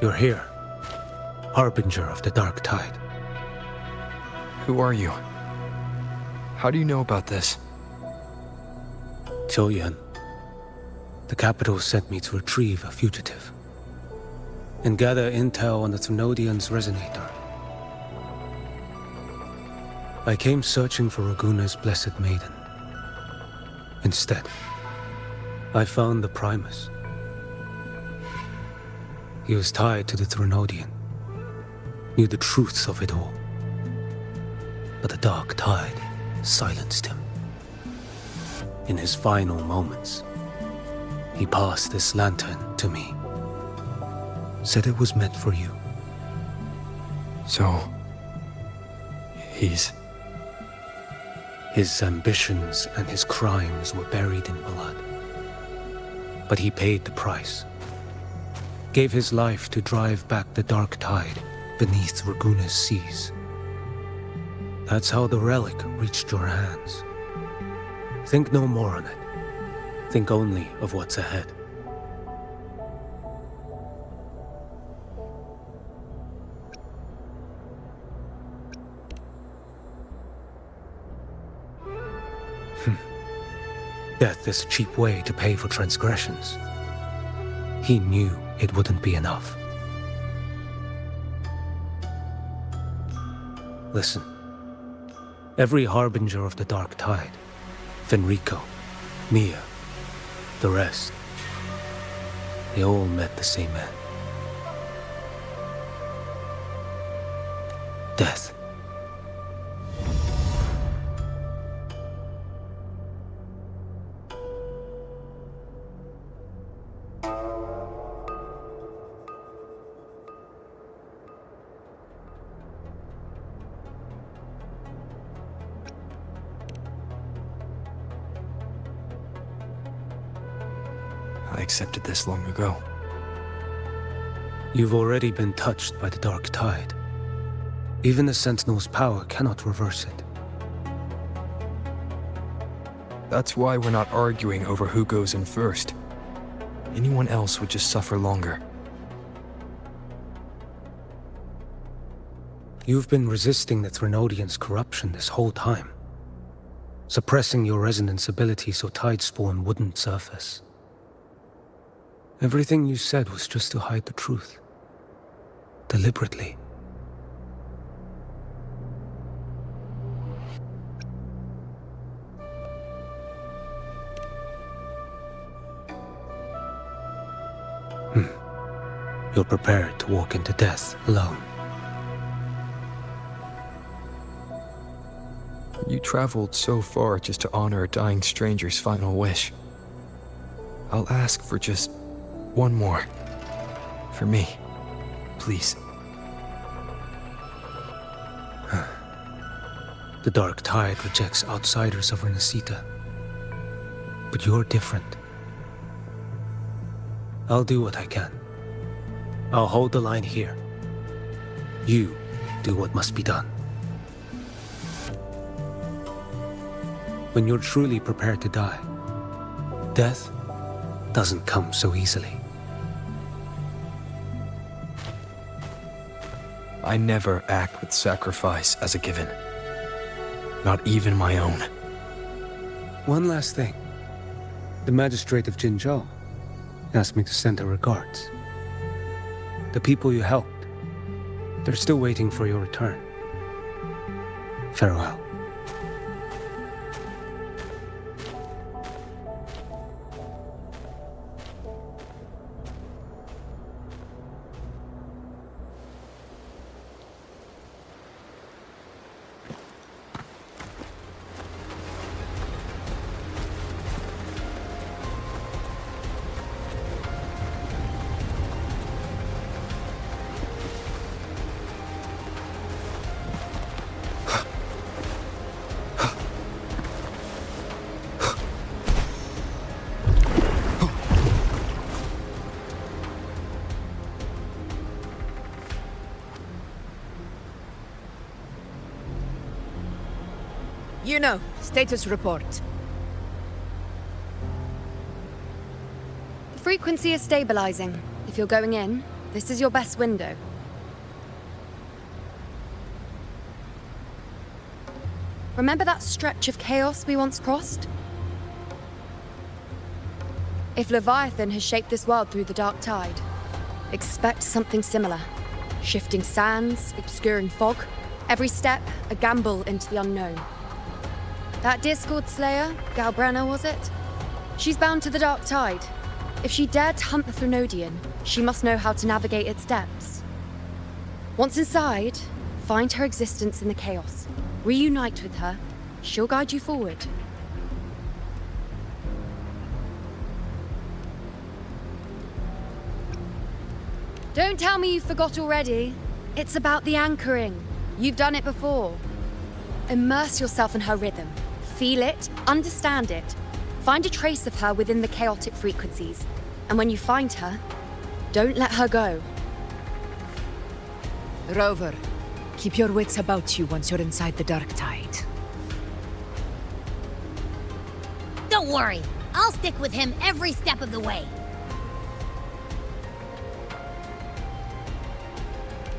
You're here, harbinger of the dark tide. Who are you? How do you know about this? Choyan. The capital sent me to retrieve a fugitive and gather intel on the Thrunodian's resonator. I came searching for Raguna's blessed maiden. Instead, I found the Primus. He was tied to the Thrunodian, knew the truths of it all. But the dark tide silenced him. In his final moments, He passed this lantern to me. Said it was meant for you. So... he's... His ambitions and his crimes were buried in blood. But he paid the price. Gave his life to drive back the dark tide beneath Raguna's seas. That's how the relic reached your hands. Think no more on it. Think only of what's ahead. Death is a cheap way to pay for transgressions. He knew it wouldn't be enough. Listen. Every harbinger of the dark tide, Fenrico, Mia, the rest, they all met the same end. Death. I accepted this long ago. You've already been touched by the dark tide. Even the Sentinel's power cannot reverse it. That's why we're not arguing over who goes in first. Anyone else would just suffer longer. You've been resisting the Threnodians' corruption this whole time. Suppressing your resonance ability so Tidespawn wouldn't surface. Everything you said was just to hide the truth. Deliberately. You're prepared to walk into death alone. You traveled so far just to honor a dying stranger's final wish. I'll ask for just one more. For me. Please. The dark tide rejects outsiders of Renacita. But you're different. I'll do what I can. I'll hold the line here. You do what must be done. When you're truly prepared to die, death doesn't come so easily. I never act with sacrifice as a given. Not even my own. One last thing. The magistrate of Jinzhou asked me to send her regards. The people you helped, they're still waiting for your return. Farewell. You know, status report. The frequency is stabilizing. If you're going in, this is your best window. Remember that stretch of chaos we once crossed? If Leviathan has shaped this world through the dark tide, expect something similar. Shifting sands, obscuring fog, every step a gamble into the unknown. That Discord Slayer, Galbrenna was it? She's bound to the dark tide. If she dared to hunt the Threnodian, she must know how to navigate its depths. Once inside, find her existence in the chaos. Reunite with her. She'll guide you forward. Don't tell me you forgot already. It's about the anchoring. You've done it before. Immerse yourself in her rhythm. Feel it, understand it. Find a trace of her within the chaotic frequencies. And when you find her, don't let her go. Rover, keep your wits about you once you're inside the dark tide. Don't worry, I'll stick with him every step of the way.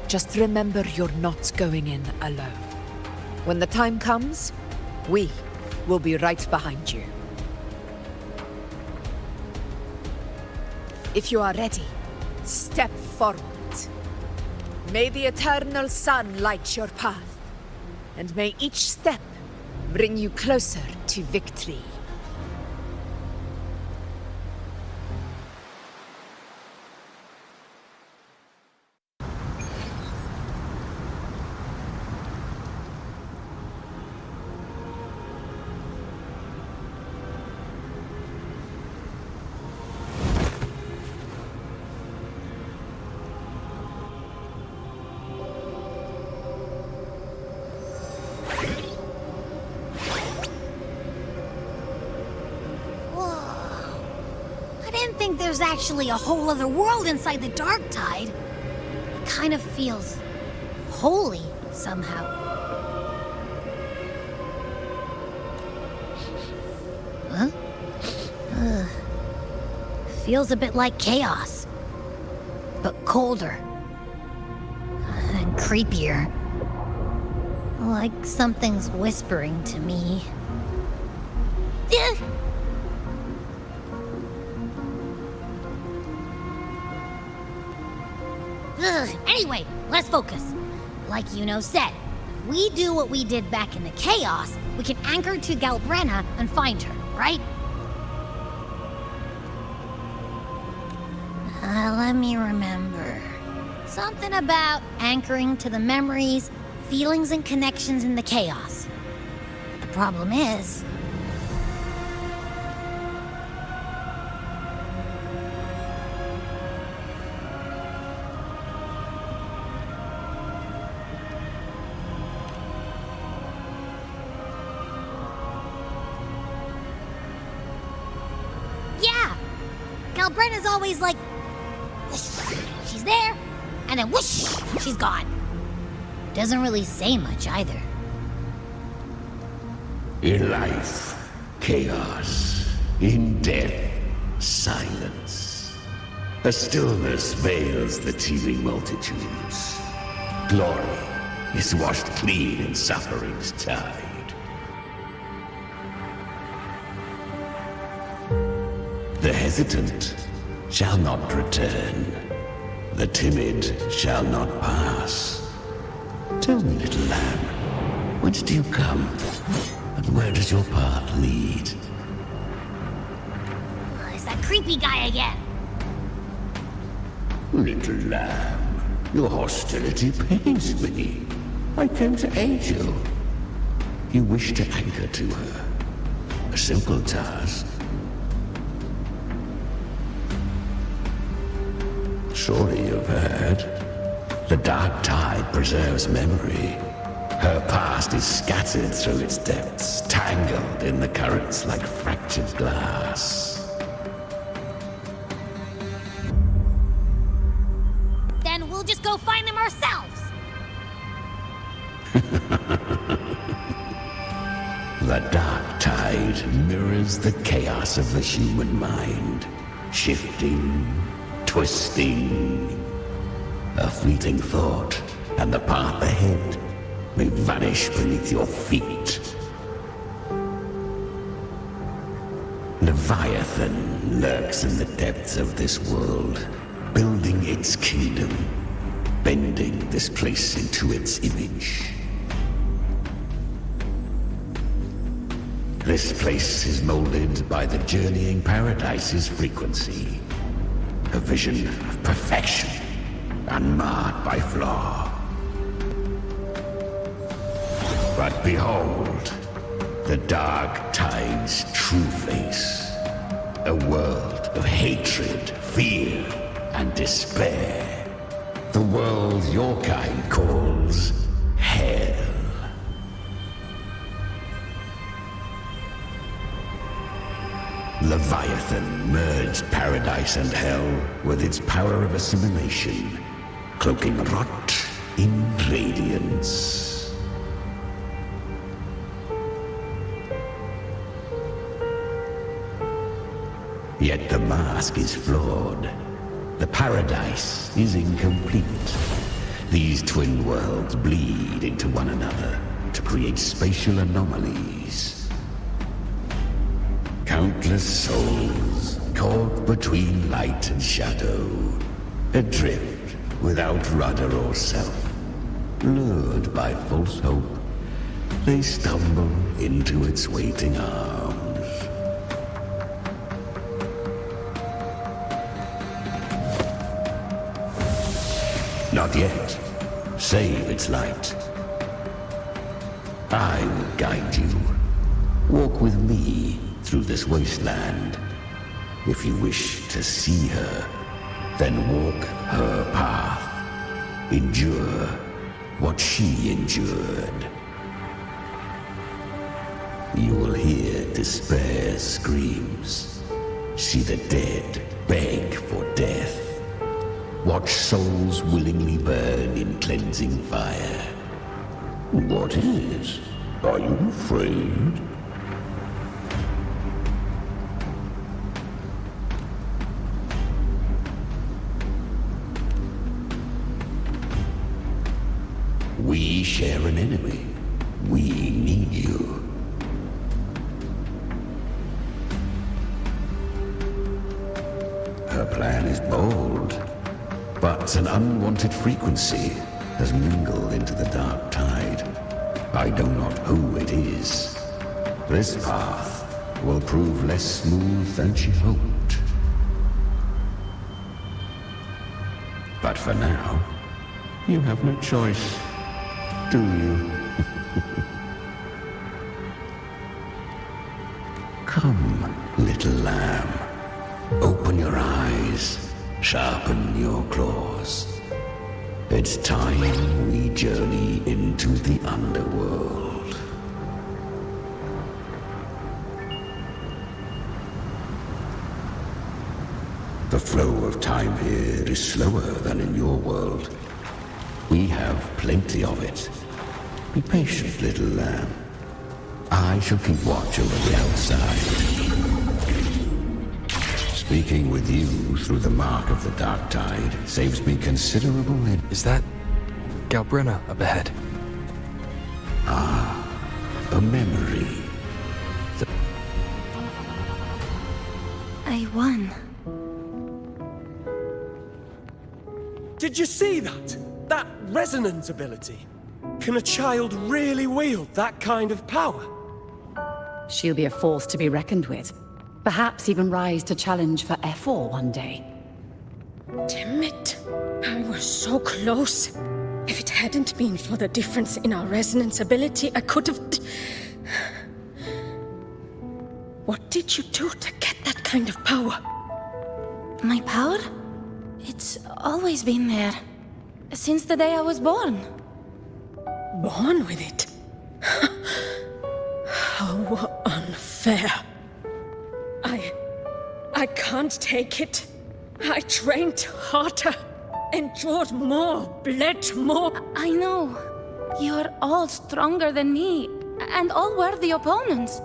Just remember you're not going in alone. When the time comes, we will be right behind you. If you are ready, step forward. May the eternal sun light your path, and may each step bring you closer to victory. I think there's actually a whole other world inside the dark tide. It kind of feels holy somehow. Huh? Feels a bit like chaos, but colder and creepier. Like something's whispering to me. Anyway, let's focus. Like Yuno said, if we do what we did back in the chaos, we can anchor to Galbrenna and find her, right? Let me remember. Something about anchoring to the memories, feelings, and connections in the chaos. The problem is... Yeah! Galbrenna's always like... whoosh, she's there, and then whoosh, she's gone. Doesn't really say much either. In life, chaos. In death, silence. A stillness veils the teeming multitudes. Glory is washed clean in suffering's tide. The hesitant shall not return. The timid shall not pass. Tell me, little lamb, whence do you come? And where does your path lead? It's that creepy guy again. Little lamb, your hostility pains me. I came to aid you. You wish to anchor to her. A simple task. Surely you've heard. The dark tide preserves memory. Her past is scattered through its depths, tangled in the currents like fractured glass. Then we'll just go find them ourselves. The dark tide mirrors the chaos of the human mind, shifting, twisting. A fleeting thought, and the path ahead may vanish beneath your feet. Leviathan lurks in the depths of this world, building its kingdom, bending this place into its image. This place is molded by the journeying paradise's frequency, a vision of perfection, unmarred by flaw. But behold, the dark tide's true face. A world of hatred, fear, and despair. The world your kind calls hell. Leviathan merged paradise and hell with its power of assimilation, cloaking rot in radiance. Yet the mask is flawed. The paradise is incomplete. These twin worlds bleed into one another to create spatial anomalies. Countless souls caught between light and shadow, adrift without rudder or self, lured by false hope, they stumble into its waiting arms. Not yet. Save its light. I will guide you. Walk with me through this wasteland. If you wish to see her, then walk her path. Endure what she endured. You will hear despair's screams. See the dead beg for death. Watch souls willingly burn in cleansing fire. What is? Are you afraid? We share an enemy. We need you. Her plan is bold. But an unwanted frequency has mingled into the dark tide. I know not who it is. This path will prove less smooth than she hoped. But for now, you have no choice, do you? Come, little lamb. Open your eyes. Sharpen your claws. It's time we journey into the underworld. The flow of time here is slower than in your world. We have plenty of it. Be patient, little lamb. I shall keep watch over the outside. Speaking with you through the mark of the dark tide saves me considerable Is that Galbrina up ahead? a memory. I won. Did you see that? That resonance ability? Can a child really wield that kind of power? She'll be a force to be reckoned with. Perhaps even rise to challenge for F4 one day. Damn it. I was so close. If it hadn't been for the difference in our resonance ability, I could have... What did you do to get that kind of power? My power? It's always been there. Since the day I was born. Born with it? How unfair. I can't take it. I trained harder, endured more, bled more. I know. You're all stronger than me, and all worthy opponents.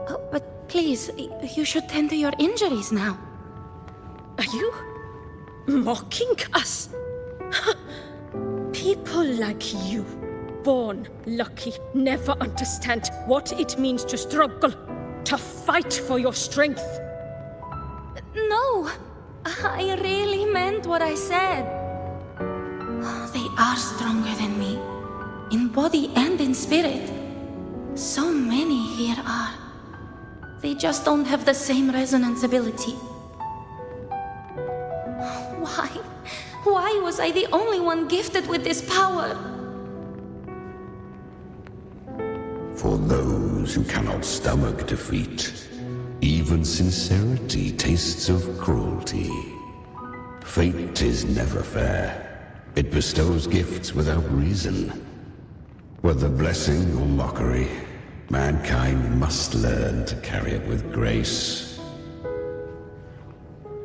Oh, but please, you should tend to your injuries now. Are you mocking us? People like you, born lucky, never understand what it means to struggle, to fight for your strength. No, I really meant what I said. They are stronger than me, in body and in spirit. So many here are. They just don't have the same resonance ability. Why? Why was I the only one gifted with this power? For those who cannot stomach defeat, even sincerity tastes of cruelty. Fate is never fair. It bestows gifts without reason. Whether blessing or mockery, mankind must learn to carry it with grace.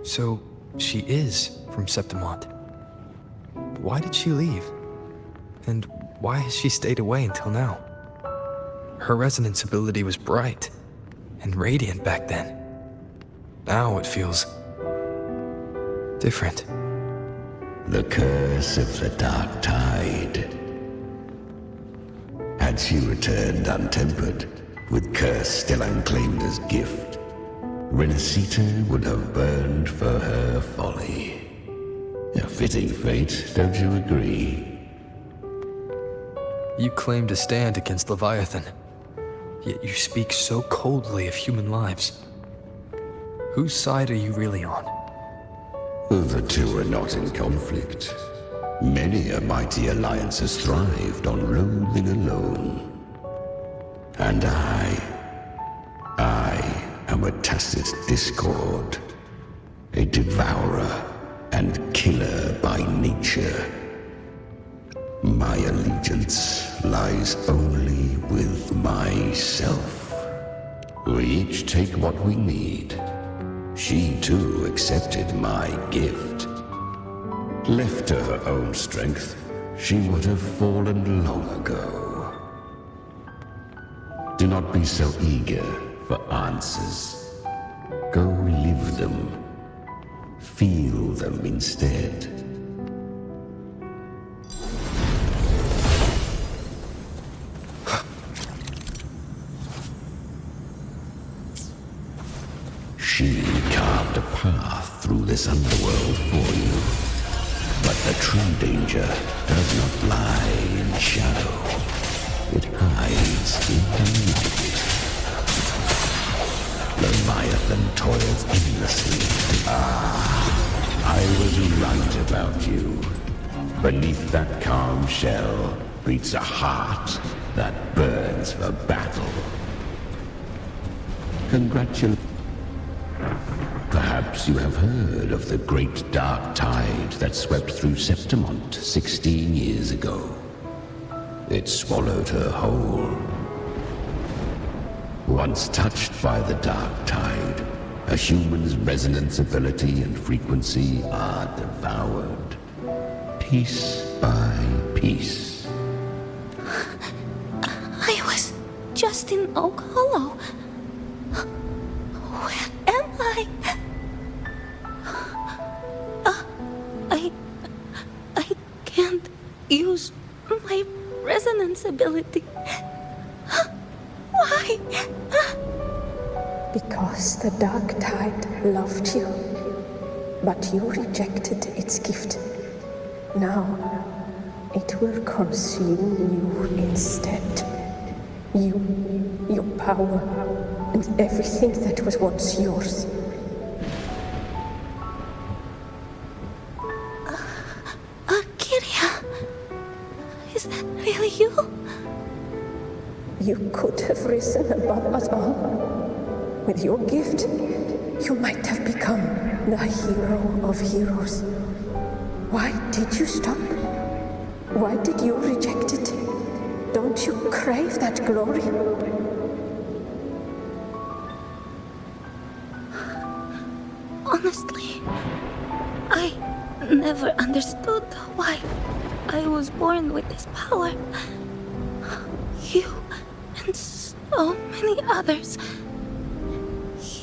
So, she is from Septimont. Why did she leave? And why has she stayed away until now? Her resonance ability was bright and radiant back then. Now it feels different. The curse of the Dark Tide. Had she returned untempered, with curse still unclaimed as gift, Renacita would have burned for her folly. A fitting fate, don't you agree? You claim to stand against Leviathan, yet you speak so coldly of human lives. Whose side are you really on? The two are not in conflict. Many a mighty alliance has thrived on loathing alone. And I am a tacit discord, a devourer and killer by nature. My allegiance lies only with myself. We each take what we need. She too accepted my gift. Left to her own strength, she would have fallen long ago. Do not be so eager for answers. Go live them. Feel them instead. She carved a path through this underworld for you. But the true danger does not lie in shadow. It hides in the light. Leviathan toils endlessly. I was right about you. Beneath that calm shell beats a heart that burns for battle. Congratulations. Perhaps you have heard of the great dark tide that swept through Septimont 16 years ago. It swallowed her whole. Once touched by the dark tide, a human's resonance ability and frequency are devoured, piece by piece. I was just in Oak Hollow. Where am I? I can't use my resonance ability. Why? Because the Dark Tide loved you, but you rejected its gift. Now, it will consume you instead. You, your power, and everything that was once yours. Kyria, is that really you? You could have risen above us all. With your gift, you might have become the hero of heroes. Why did you stop? Why did you reject it? Don't you crave that glory? Honestly, I never understood why I was born with this power. You and so many others.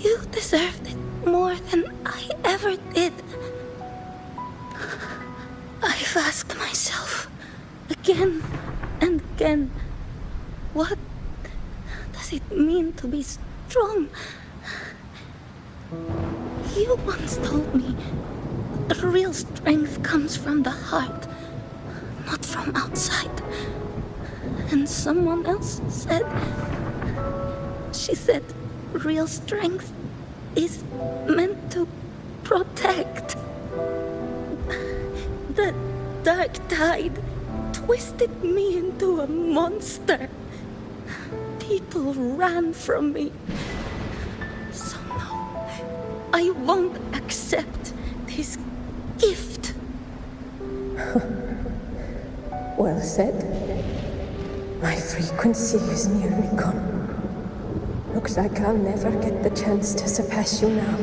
You deserved it more than I ever did. I've asked myself again and again, what does it mean to be strong? You once told me real strength comes from the heart, not from outside. And someone else said, she said, real strength is meant to protect. The dark tide twisted me into a monster. People ran from me. So no, I won't accept this gift. Well said. My frequency is nearly gone. Looks like I'll never get the chance to surpass you now.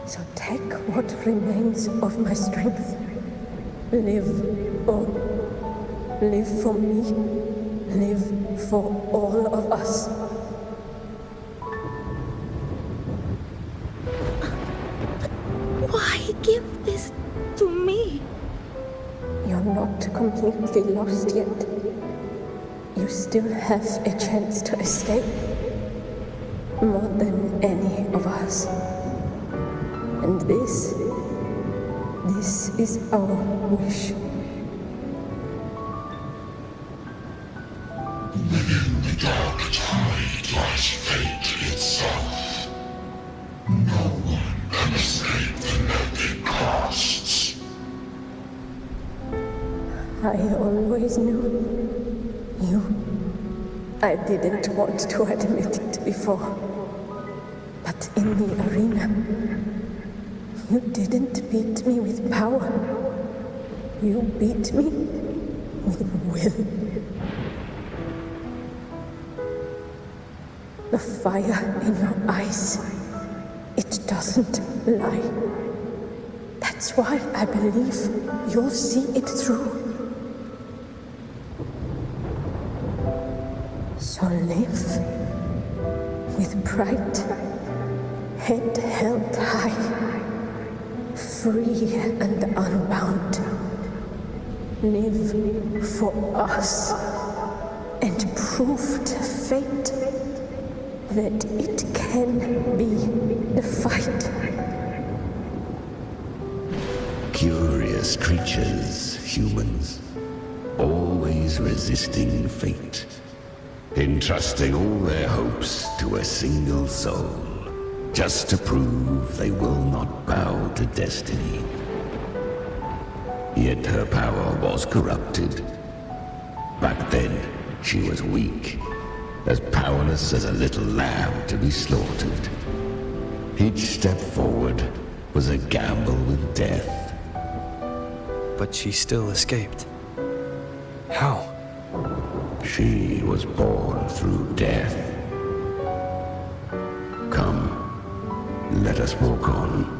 So take what remains of my strength. Live on. Live for me. Live for all of us. Why give this to me? You're not completely lost yet. You still have a chance to escape. More than any of us. And this is our wish. Within the dark tide lies fate itself. No one can escape the net it casts. I always knew you. I didn't want to admit it before. But in the arena, you didn't beat me with power. You beat me with will. The fire in your eyes, it doesn't lie. That's why I believe you'll see it through. So live with pride, head held high, free and unbound. Live for us and prove to fate that it can be the fight. Curious creatures, humans, always resisting fate, entrusting all their hopes to a single soul, just to prove they will not bow to destiny. Yet her power was corrupted. Back then, she was weak, as powerless as a little lamb to be slaughtered. Each step forward was a gamble with death. But she still escaped. How? She was born through death. Come, let us walk on.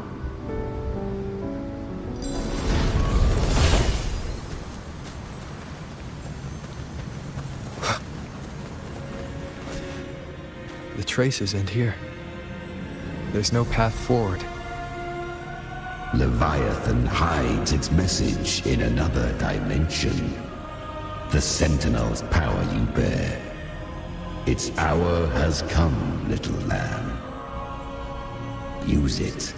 The traces end here. There's no path forward. Leviathan hides its message in another dimension. The Sentinel's power you bear. Its hour has come, little lamb. Use it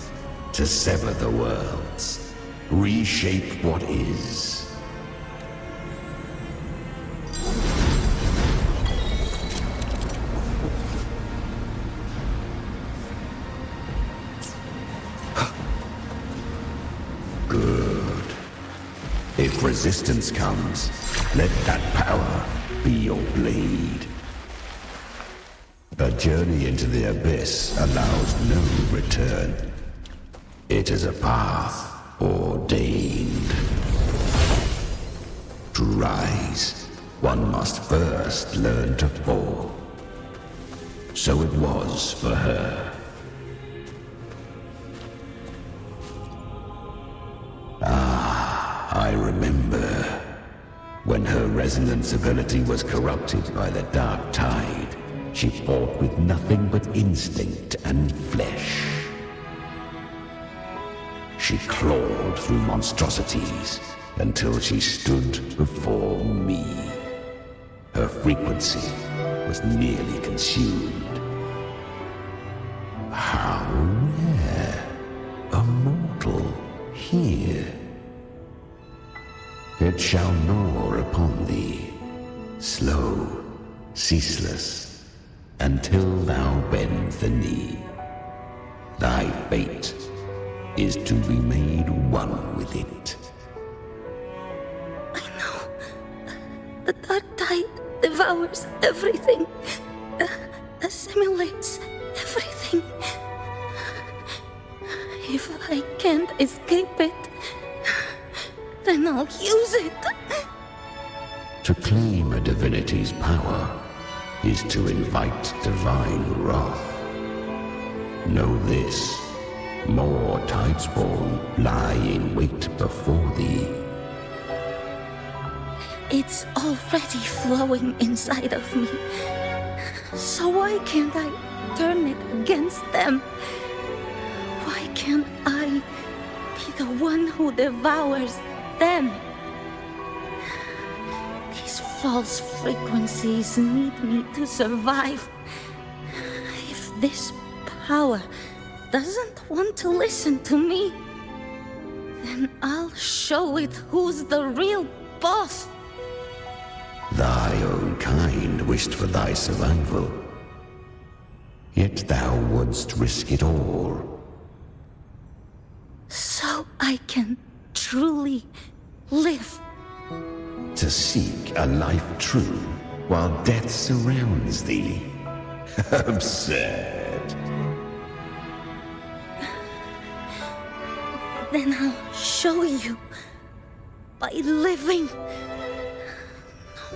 to sever the worlds, reshape what is. Good. If resistance comes, let that power be your blade. A journey into the abyss allows no return. It is a path ordained. To rise, one must first learn to fall. So it was for her. I remember when her resonance ability was corrupted by the dark tide. She fought with nothing but instinct and flesh. She clawed through monstrosities until she stood before me. Her frequency was nearly consumed. How rare a mortal here. It shall gnaw upon thee, slow, ceaseless, until thou bend the knee. Thy fate is to be made one with it. I know. The dark tide devours everything, assimilates everything. If I can't escape it, then I'll use it. To claim a divinity's power is to invite divine wrath. Know this, more Tidespawn lie in wait before thee. It's already flowing inside of me. So why can't I turn it against them? Why can't I be the one who devours them? These false frequencies need me to survive. If this power doesn't want to listen to me, then I'll show it who's the real boss. Thy own kind wished for thy survival. Yet thou wouldst risk it all. So I can truly live. To seek a life true while death surrounds thee. Absurd. Then I'll show you by living.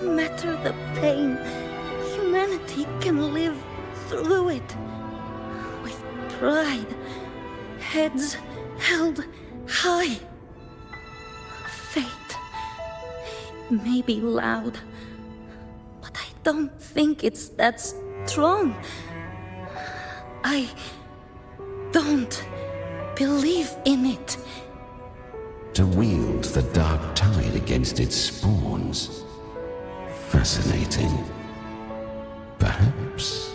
No matter the pain, humanity can live through it. With pride, heads held high. Fate, it may be loud, but I don't think it's that strong. I don't believe in it. To wield the dark tide against its spawns. Fascinating. Perhaps.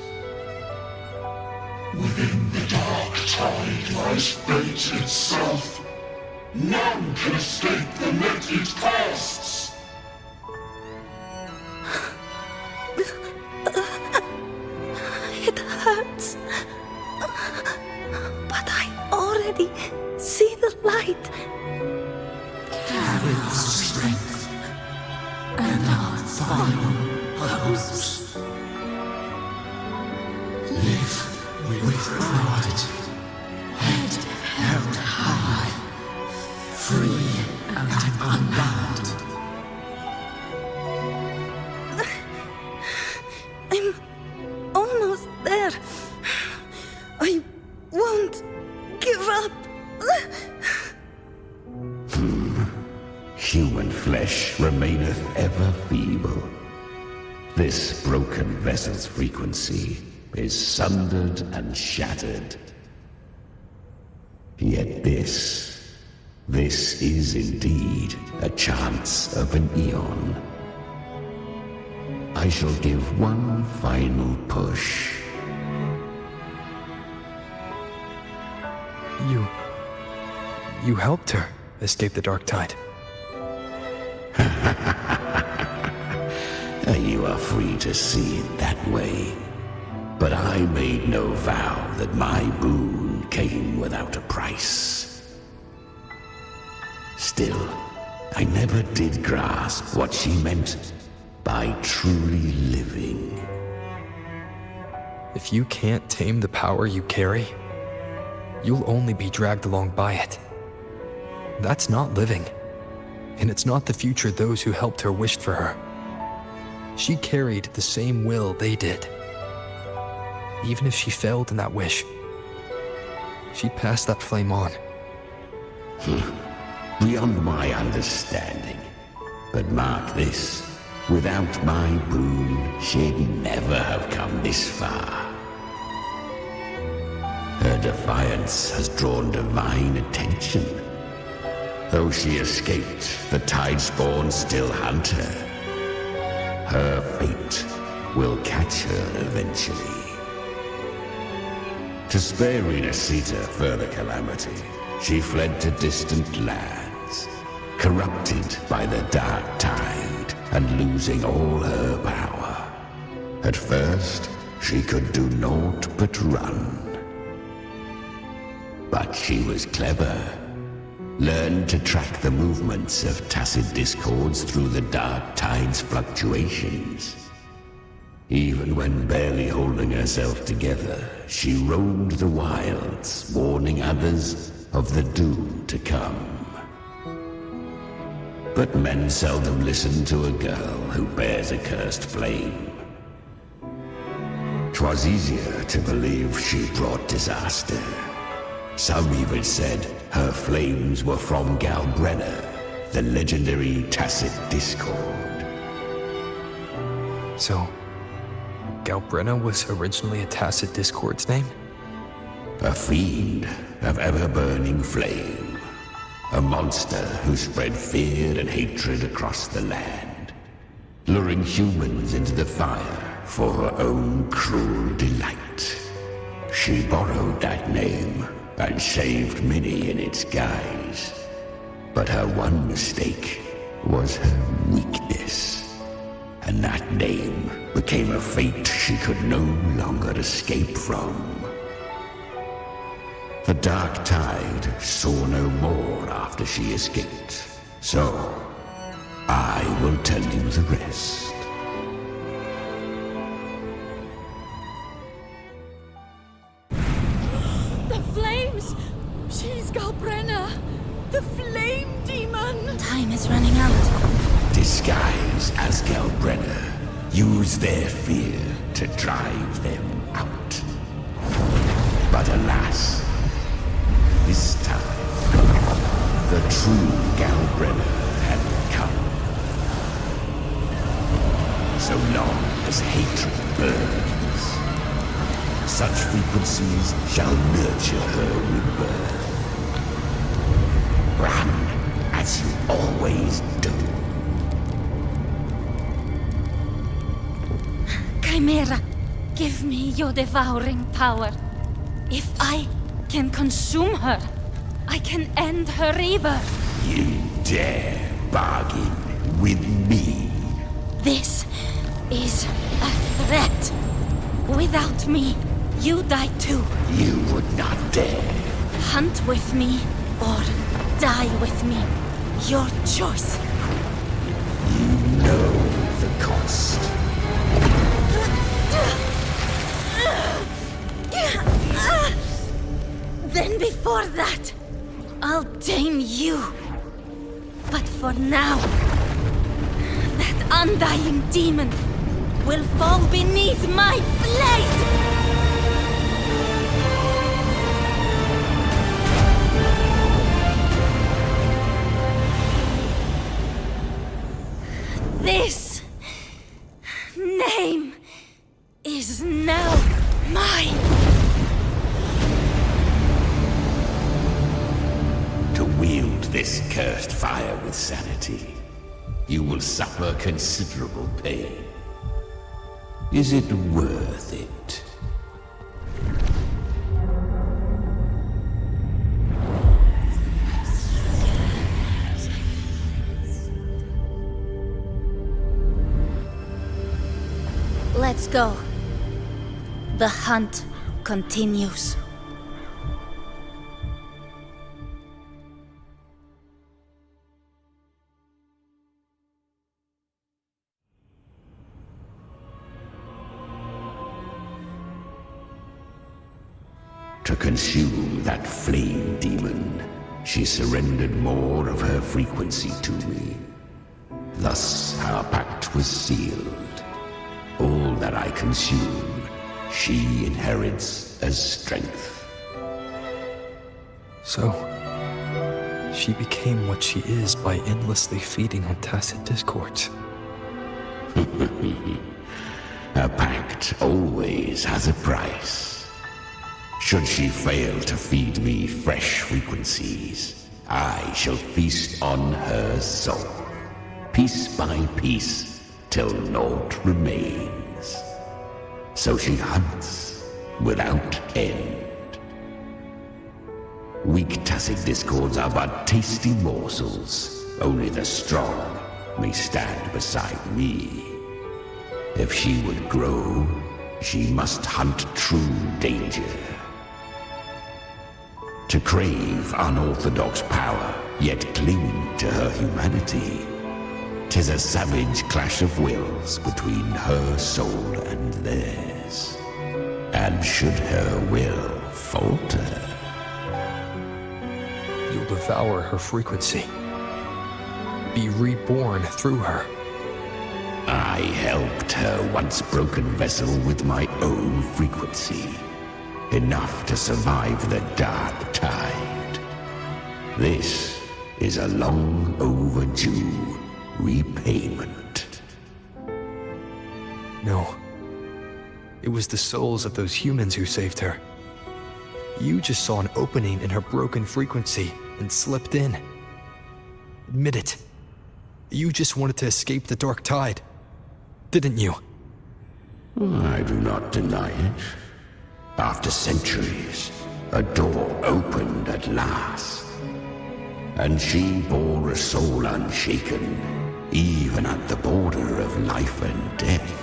Within the dark tide lies fate itself. None can escape the net it casts. It hurts. But I already see the light. Carry our strength and our final hopes. Live with pride, head held high, free and unbound. I'm almost there. I won't give up. Human flesh remaineth ever feeble. This broken vessel's frequency is sundered and shattered. Yet this is indeed a chance of an eon. I shall give one final push. You helped her escape the dark tide. You are free to see it that way. But I made no vow that my boon came without a price. Still, I never did grasp what she meant by truly living. If you can't tame the power you carry, you'll only be dragged along by it. That's not living. And it's not the future those who helped her wished for her. She carried the same will they did. Even if she failed in that wish, she passed that flame on. Beyond my understanding. But mark this, without my boon, she'd never have come this far. Her defiance has drawn divine attention. Though she escaped, the Tidespawn still hunt her. Her fate will catch her eventually. To spare Renacita further calamity, she fled to distant lands, corrupted by the dark tide and losing all her power. At first, she could do naught but run. But she was clever. Learned to track the movements of tacit discords through the dark tide's fluctuations. Even when barely holding herself together, she roamed the wilds, warning others of the doom to come. But men seldom listen to a girl who bears a cursed flame. 'Twas easier to believe she brought disaster. Some even said her flames were from Galbrenna, the legendary tacit discord. So, Galbrenna was originally a tacit discord's name? A fiend of ever-burning flame. A monster who spread fear and hatred across the land, luring humans into the fire for her own cruel delight. She borrowed that name and saved many in its guise. But her one mistake was her weakness. And that name became a fate she could no longer escape from. The Dark Tide saw no more after she escaped. So, I will tell you the rest. The flames! She's Galbrenna! The flame demon! Time is running out. Disguise as Galbrenna. Use their fear to drive them out. But alas, this time, the true Galbrenna had come. So long as hatred burns, such frequencies shall nurture her rebirth. Run as you always do. Chimera, give me your devouring power. If I can consume her, I can end her rebirth. You dare bargain with me? This is a threat. Without me, you die too. You would not dare. Hunt with me or die with me. Your choice. You know the cost. Then before that, I'll tame you. But for now, that undying demon will fall beneath my blade! This name is now mine. To wield this cursed fire with sanity, you will suffer considerable pain. Is it worth it? Let's go. The hunt continues. To consume that flame demon, she surrendered more of her frequency to me. Thus our pact was sealed. All that I consume, she inherits as strength. So, she became what she is by endlessly feeding on tacit discords. A pact always has a price. Should she fail to feed me fresh frequencies, I shall feast on her soul, piece by piece, till naught remains. So she hunts without end. Weak tacit discords are but tasty morsels. Only the strong may stand beside me. If she would grow, she must hunt true danger. To crave unorthodox power, yet cling to her humanity, 'tis a savage clash of wills between her soul and theirs. And should her will falter, You'll devour her frequency. be reborn through her. I helped her once broken vessel with my own frequency. Enough to survive the dark tide. This is a long overdue repayment. No. It was the souls of those humans who saved her. You just saw an opening in her broken frequency and slipped in. Admit it. You just wanted to escape the dark tide, didn't you? I do not deny it. After centuries, a door opened at last. And she bore a soul unshaken, even at the border of life and death.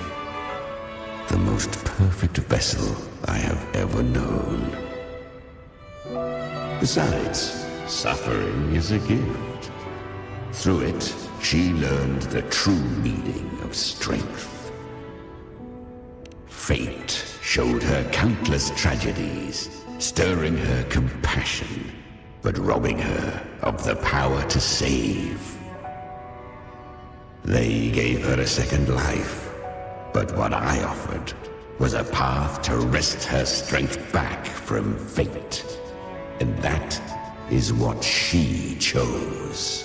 The most perfect vessel I have ever known. Besides, suffering is a gift. Through it, she learned the true meaning of strength. Fate showed her countless tragedies, stirring her compassion, but robbing her of the power to save. They gave her a second life, but what I offered was a path to wrest her strength back from fate. And that is what she chose.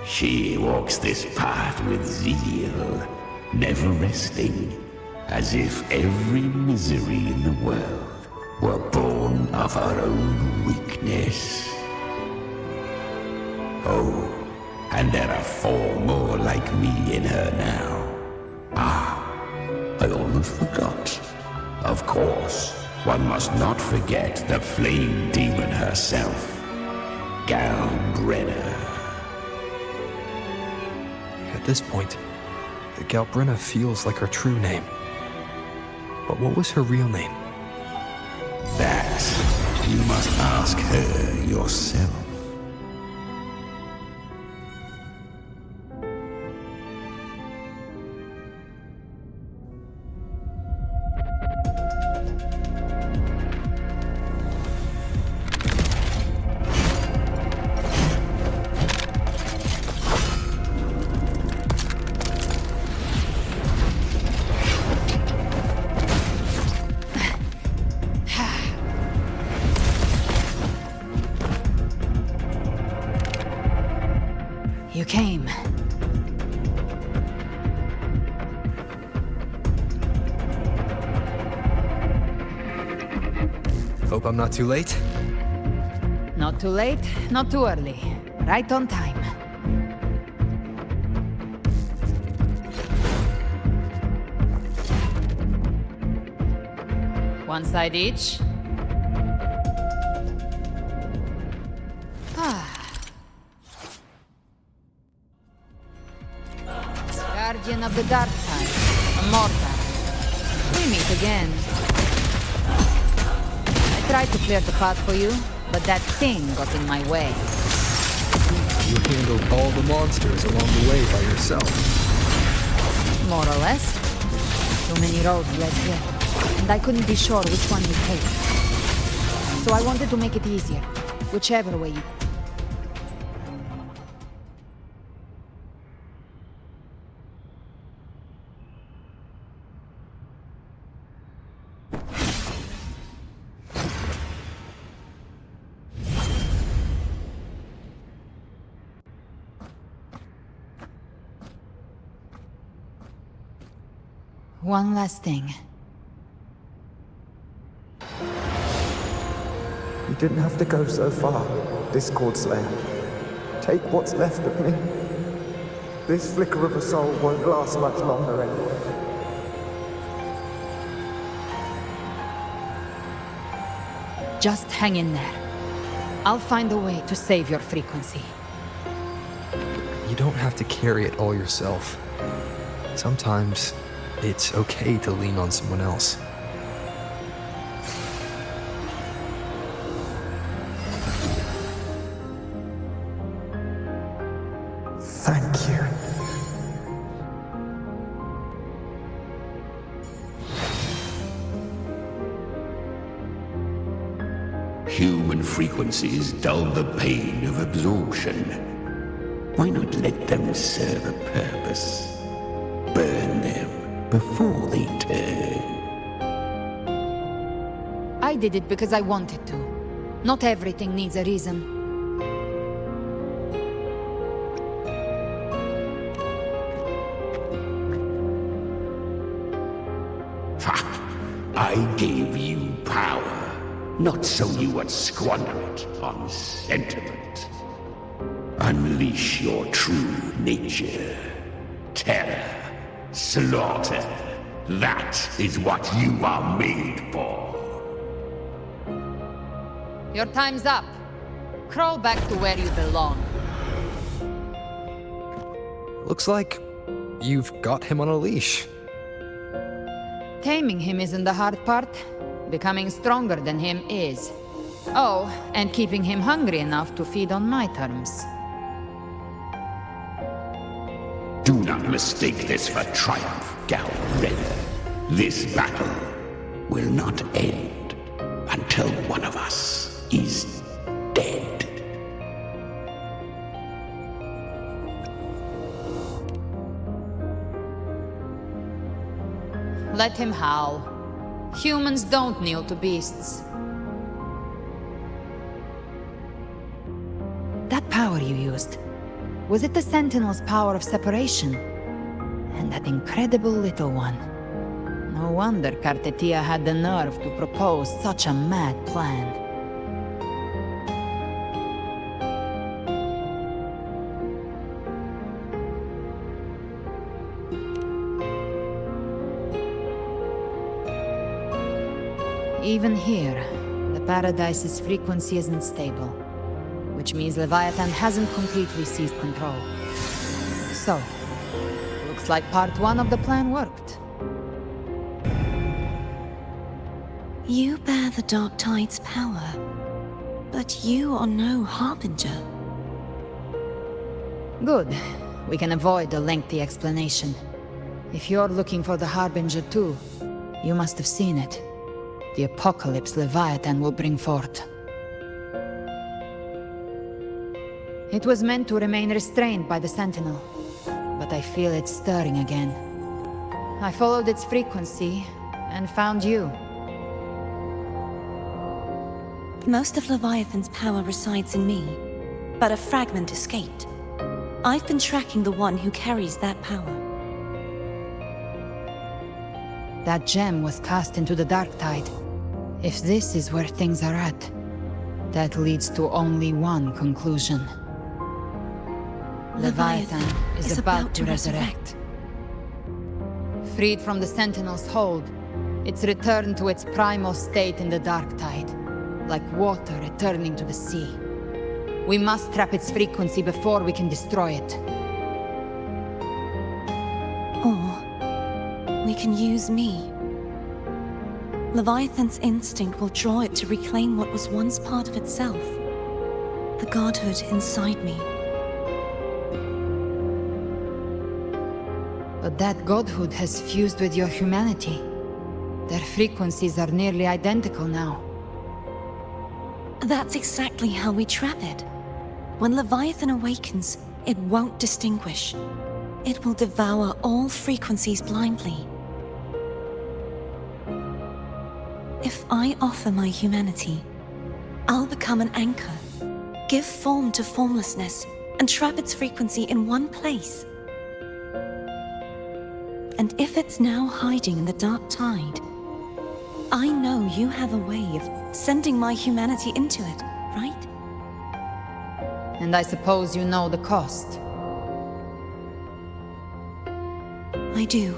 She walks this path with zeal, never resting, as if every misery in the world were born of her own weakness. Oh, and there are 4 more like me in her now. Ah, I almost forgot. Of course, one must not forget the flame demon herself, Galbrenna. At this point, Galbrenna feels like her true name. But what was her real name? That you must ask her yourself. You came. Hope I'm not too late. Not too late, not too early. Right on time. One side each. Guardian of the Dark Tide, a mortar. We meet again. I tried to clear the path for you, but that thing got in my way. You handled all the monsters along the way by yourself. More or less. Too many roads led here, and I couldn't be sure which one you'd take. So I wanted to make it easier, whichever way you... One last thing. You didn't have to go so far, Discord Slayer. Take what's left of me. This flicker of a soul won't last much longer anyway. Just hang in there. I'll find a way to save your frequency. You don't have to carry it all yourself. Sometimes it's okay to lean on someone else. Thank you. Human frequencies dull the pain of absorption. Why not let them serve a purpose? Burn them before they turn. I did it because I wanted to. Not everything needs a reason. I gave you power, not so you would squander it on sentiment. Unleash your true nature. Terror, slaughter. That is what you are made for. Your time's up. Crawl back to where you belong. Looks like you've got him on a leash. Taming him isn't the hard part. Becoming stronger than him is. Oh, and keeping him hungry enough to feed on my terms. Do not mistake this for triumph, Gal Redder. This battle will not end until one of us is dead. Let him howl. Humans don't kneel to beasts. That power you used, was it the Sentinel's power of separation? And that incredible little one. No wonder Cartetia had the nerve to propose such a mad plan. Even here, the Paradise's frequency isn't stable, which means Leviathan hasn't completely seized control. So, looks like part 1 of the plan worked. You bear the Dark Tide's power, but you are no Harbinger. Good. We can avoid a lengthy explanation. If you're looking for the Harbinger too, you must have seen it. The apocalypse Leviathan will bring forth. It was meant to remain restrained by the Sentinel, but I feel it stirring again. I followed its frequency, and found you. Most of Leviathan's power resides in me, but a fragment escaped. I've been tracking the one who carries that power. That gem was cast into the Dark Tide. If this is where things are at, that leads to only one conclusion. Leviathan is about to resurrect. Freed from the Sentinel's hold, it's returned to its primal state in the Dark Tide, like water returning to the sea. We must trap its frequency before we can destroy it. Or we can use me. Leviathan's instinct will draw it to reclaim what was once part of itself. The godhood inside me. But that godhood has fused with your humanity. Their frequencies are nearly identical now. That's exactly how we trap it. When Leviathan awakens, it won't distinguish. It will devour all frequencies blindly. If I offer my humanity, I'll become an anchor, give form to formlessness, and trap its frequency in one place. And if it's now hiding in the Dark Tide, I know you have a way of sending my humanity into it, right? And I suppose you know the cost. I do.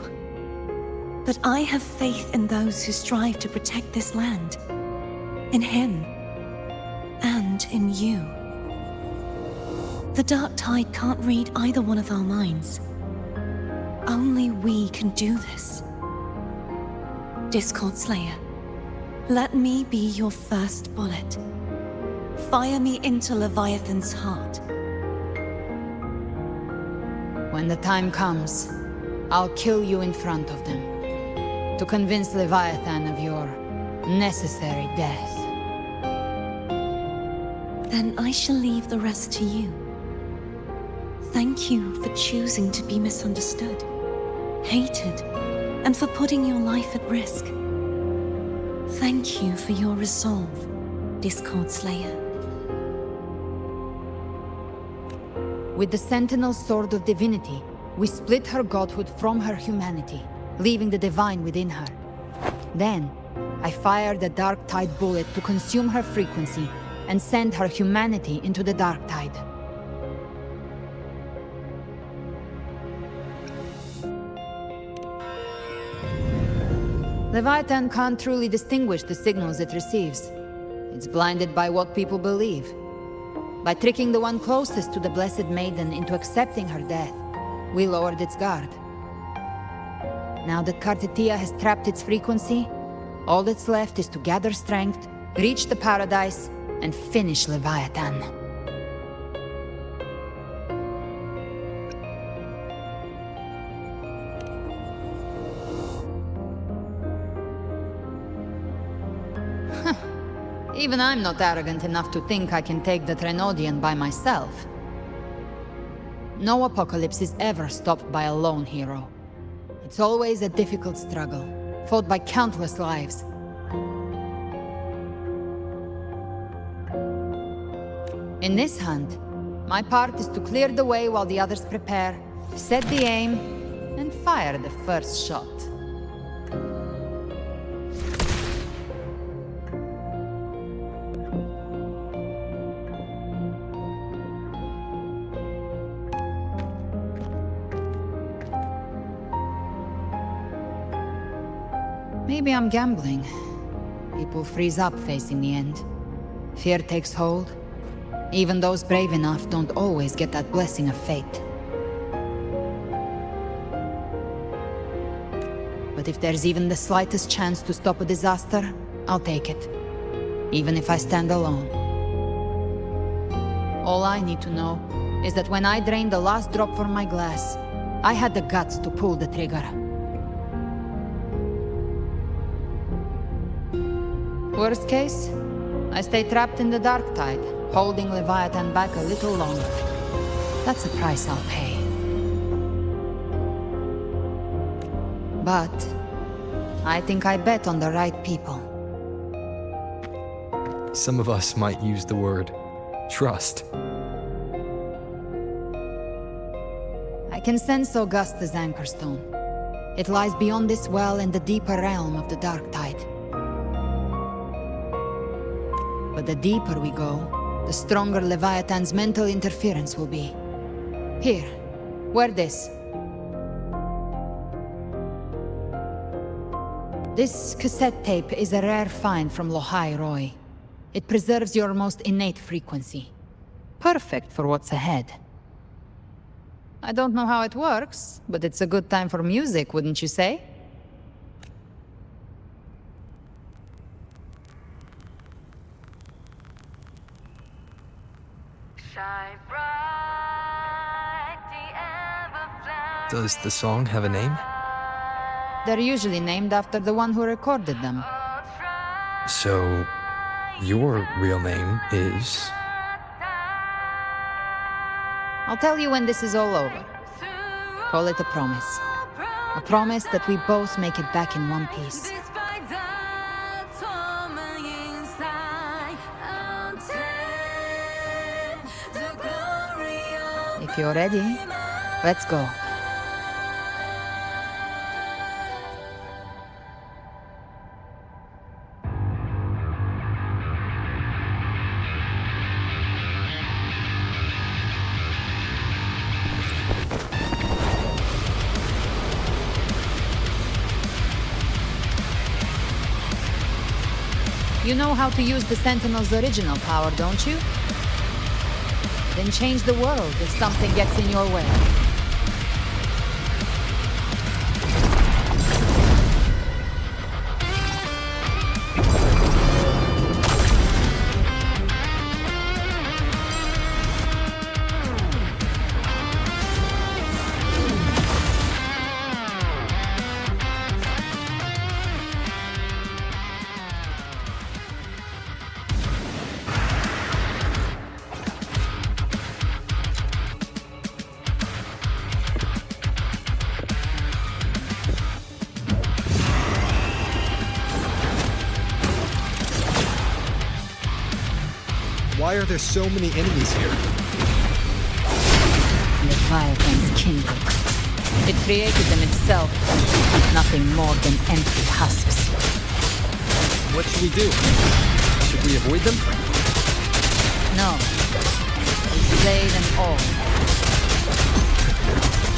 But I have faith in those who strive to protect this land. In him. And in you. The Dark Tide can't read either one of our minds. Only we can do this. Discord Slayer, let me be your first bullet. Fire me into Leviathan's heart. When the time comes, I'll kill you in front of them. To convince Leviathan of your necessary death. Then I shall leave the rest to you. Thank you for choosing to be misunderstood, hated, and for putting your life at risk. Thank you for your resolve, Discord Slayer. With the Sentinel Sword of Divinity, we split her godhood from her humanity, leaving the divine within her. Then, I fired the Dark Tide bullet to consume her frequency and send her humanity into the Dark Tide. Leviathan can't truly distinguish the signals it receives. It's blinded by what people believe. By tricking the one closest to the Blessed Maiden into accepting her death, we lowered its guard. Now that Kartetia has trapped its frequency, all that's left is to gather strength, reach the paradise, and finish Leviathan. Even I'm not arrogant enough to think I can take the Trenodian by myself. No apocalypse is ever stopped by a lone hero. It's always a difficult struggle, fought by countless lives. In this hunt, my part is to clear the way while the others prepare, set the aim, and fire the first shot. Maybe I'm gambling. People freeze up facing the end. Fear takes hold. Even those brave enough don't always get that blessing of fate. But if there's even the slightest chance to stop a disaster, I'll take it. Even if I stand alone. All I need to know is that when I drained the last drop from my glass, I had the guts to pull the trigger. Worst case, I stay trapped in the Dark Tide, holding Leviathan back a little longer. That's a price I'll pay. But I think I bet on the right people. Some of us might use the word trust. I can sense Augusta's Anchorstone. It lies beyond this well in the deeper realm of the Dark Tide. But the deeper we go, the stronger Leviathan's mental interference will be. Here, wear this. This cassette tape is a rare find from Lohai Roy. It preserves your most innate frequency. Perfect for what's ahead. I don't know how it works, but it's a good time for music, wouldn't you say? Does the song have a name? They're usually named after the one who recorded them. So, your real name is? I'll tell you when this is all over. Call it a promise. A promise that we both make it back in one piece. If you're ready, let's go. You know how to use the Sentinel's original power, don't you? Then change the world if something gets in your way. Why are there so many enemies here? Leviathan's kindled. It created them itself. Nothing more than empty husks. What should we do? Should we avoid them? No. We slay them all.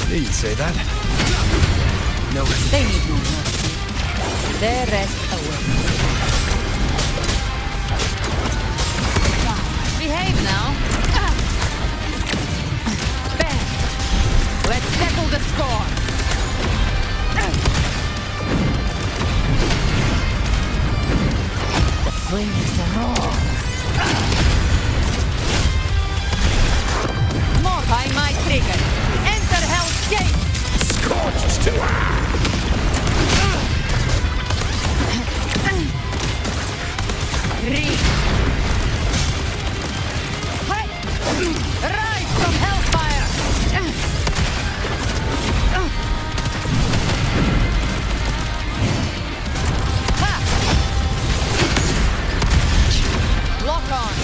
Knew you'd say that. No hesitation. They need no mercy. Their rest awaits. Behave now. Bang. Let's settle the score. The flames are all. More by my trigger. Enter Hell's Gate. Scorched to Reach. Rise from Hellfire! Ha! Lock on!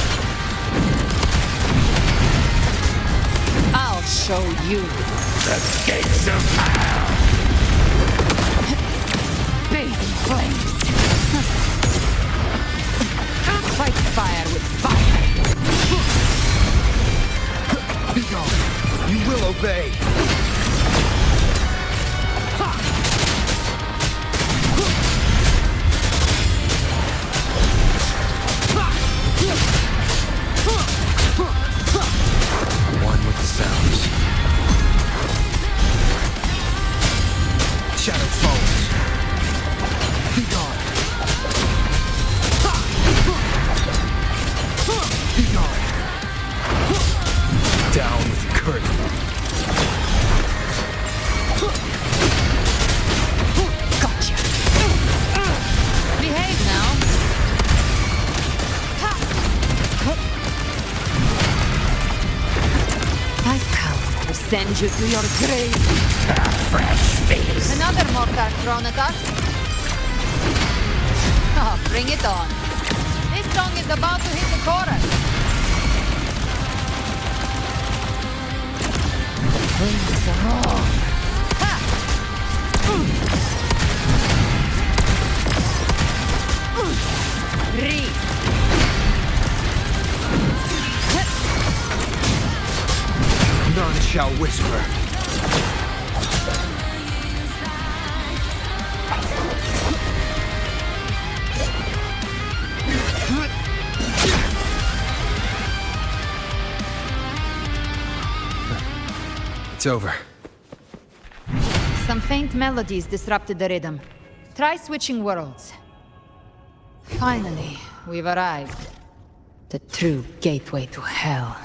I'll show you. the gates of hell! Bathe in flames! Fight fire with fire! Be gone. You will obey. One with the sounds. Shadow falls. Be gone. Be gone. Down with the curtain. Gotcha. Behave now. I've come to send you to your grave. A fresh face! Another mortar thrown at us. Oh, bring it on. This song is about to hit the chorus. Flames are on. Ha! Read. None shall whisper. It's over. Some faint melodies disrupted the rhythm. Try switching worlds. Finally, we've arrived. The true gateway to hell.